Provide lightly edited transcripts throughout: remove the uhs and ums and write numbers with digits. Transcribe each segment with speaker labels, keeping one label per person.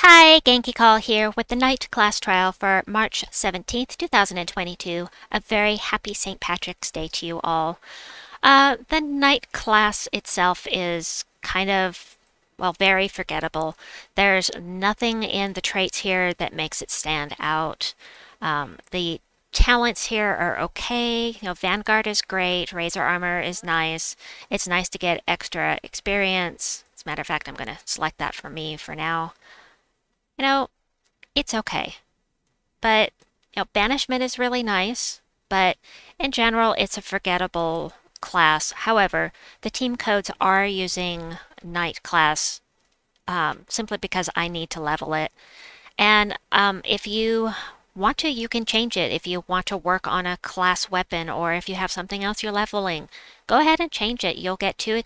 Speaker 1: Hi, Genki Call here with the Knight class trial for March 17th, 2022. A very happy St. Patrick's Day to you all. The Knight class itself is kind of, well, very forgettable. There's nothing in the traits here that makes it stand out. The talents here are okay. Vanguard is great. Razor Armor is nice. It's nice to get extra experience. As a matter of fact, I'm going to select that for me for now. You know, it's okay. But, banishment is really nice, but in general, it's a forgettable class. However, the team codes are using Knight class simply because I need to level it. And if you want to, you can change it. If you want to work on a class weapon or if you have something else you're leveling, go ahead and change it. You'll get 2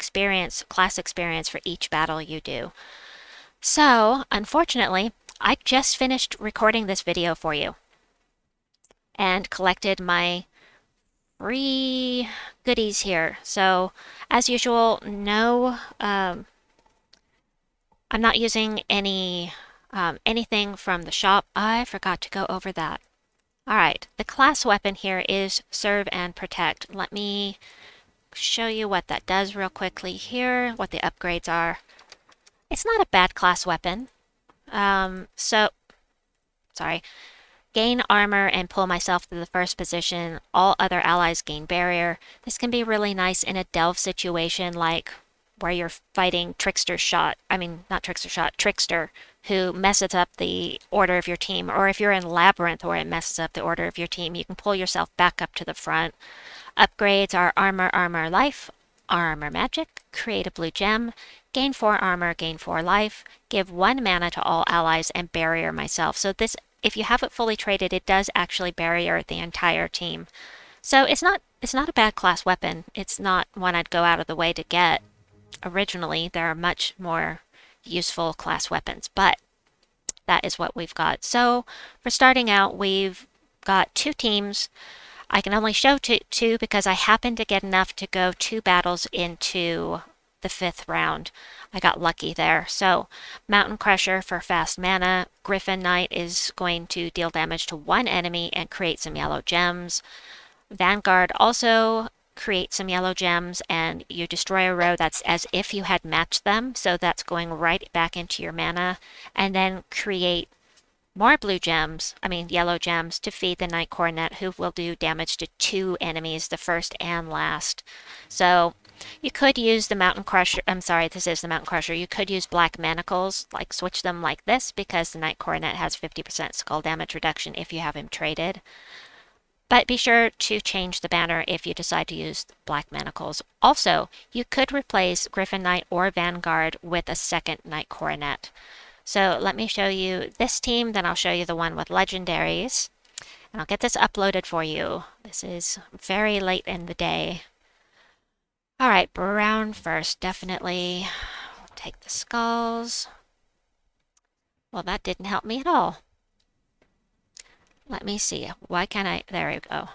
Speaker 1: class experience for each battle you do. So, unfortunately, I just finished recording this video for you and collected my free goodies here. So, as usual, no, I'm not using anything from the shop. I forgot to go over that. All right, the class weapon here is Serve and Protect. Let me show you what that does real quickly here, what the upgrades are. It's not a bad class weapon. Gain armor and pull myself to the first position. All other allies gain barrier. This can be really nice in a delve situation like where you're fighting Trickster, who messes up the order of your team. Or if you're in Labyrinth where it messes up the order of your team, you can pull yourself back up to the front. Upgrades are armor, life, armor magic, create a blue gem, gain 4 armor, gain 4 life, give 1 mana to all allies, and barrier myself. So this, if you have it fully traded, it does actually barrier the entire team. So it's not a bad class weapon. It's not one I'd go out of the way to get. Originally, there are much more useful class weapons, but that is what we've got. So for starting out, we've got 2 teams. I can only show two because I happened to get enough to go 2 battles into the 5th round. I got lucky there. So Mountain Crusher for fast mana. Griffin Knight is going to deal damage to 1 enemy and create some yellow gems. Vanguard also creates some yellow gems and you destroy a row that's as if you had matched them. So that's going right back into your mana. And then create more yellow gems to feed the Knight Coronet, who will do damage to 2 enemies, the first and last. So you could use the Mountain Crusher. This is the Mountain Crusher. You could use Black Manacles, like switch them like this, because the Knight Coronet has 50% skull damage reduction if you have him traded. But be sure to change the banner if you decide to use Black Manacles. Also, you could replace Griffin Knight or Vanguard with a second Knight Coronet. So let me show you this team, then I'll show you the one with Legendaries. And I'll get this uploaded for you. This is very late in the day. Alright, brown first, definitely. Take the skulls. Well, that didn't help me at all. Let me see. Why can't I? There we go.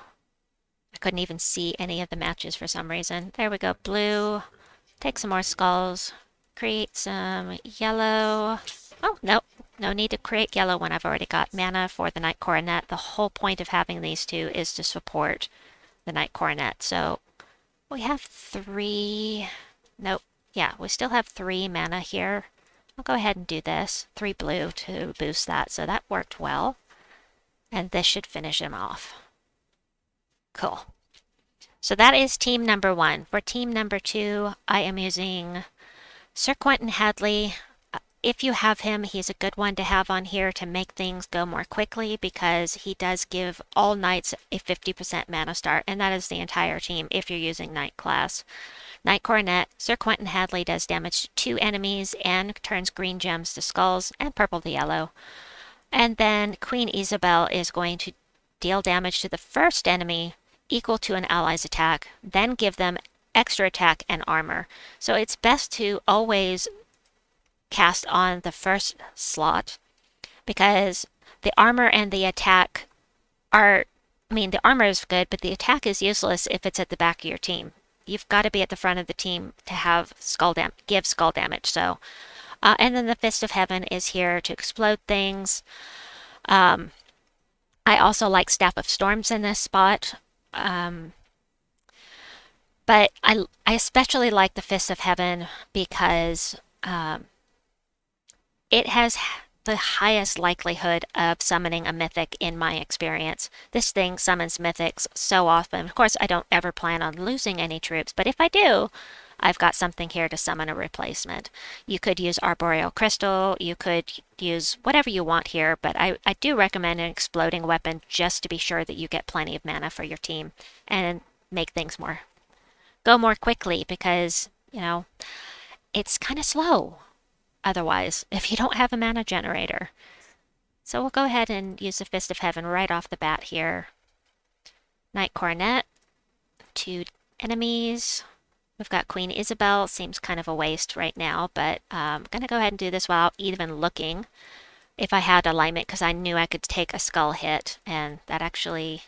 Speaker 1: I couldn't even see any of the matches for some reason. There we go. Blue. Take some more skulls. Create some yellow. Oh, no. No need to create yellow when I've already got mana for the Knight Coronet. The whole point of having these 2 is to support the Knight Coronet. So we have 3. Nope. Yeah, we still have 3 mana here. I'll go ahead and do this. 3 blue to boost that. So that worked well. And this should finish him off. Cool. So that is team number 1. For team number 2, I am using Sir Quentin Hadley. If you have him, he's a good one to have on here to make things go more quickly because he does give all knights a 50% mana start, and that is the entire team if you're using Knight class. Knight Coronet, Sir Quentin Hadley does damage to 2 enemies and turns green gems to skulls and purple to yellow. And then Queen Ysabelle is going to deal damage to the first enemy equal to an ally's attack, then give them extra attack and armor. So it's best to always cast on the first slot because the armor and the attack are, the armor is good, but the attack is useless if it's at the back of your team. You've got to be at the front of the team to have give skull damage. So And then the Fist of Heaven is here to explode things. Um, I also like Staff of Storms in this spot. Um, but I especially like the Fist of Heaven because it has the highest likelihood of summoning a mythic in my experience. This thing summons mythics so often. Of course, I don't ever plan on losing any troops, but if I do, I've got something here to summon a replacement. You could use Arboreal Crystal, you could use whatever you want here, but I do recommend an exploding weapon just to be sure that you get plenty of mana for your team and make things go more quickly because, it's kind of slow otherwise if you don't have a mana generator. So we'll go ahead and use the Fist of Heaven right off the bat here. Knight Coronet, 2 enemies. We've got Queen Ysabelle. Seems kind of a waste right now, but I'm going to go ahead and do this without even looking if I had alignment because I knew I could take a skull hit, and that actually,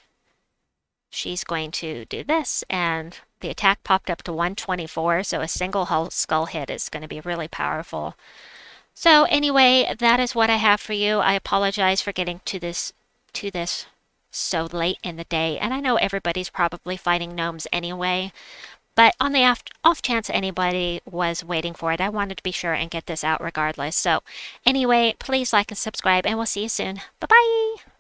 Speaker 1: she's going to do this, and the attack popped up to 124, so a single skull hit is going to be really powerful. So anyway, that is what I have for you. I apologize for getting to this so late in the day, and I know everybody's probably fighting gnomes anyway, but on the off chance anybody was waiting for it, I wanted to be sure and get this out regardless. So anyway, please like and subscribe, and we'll see you soon. Bye-bye!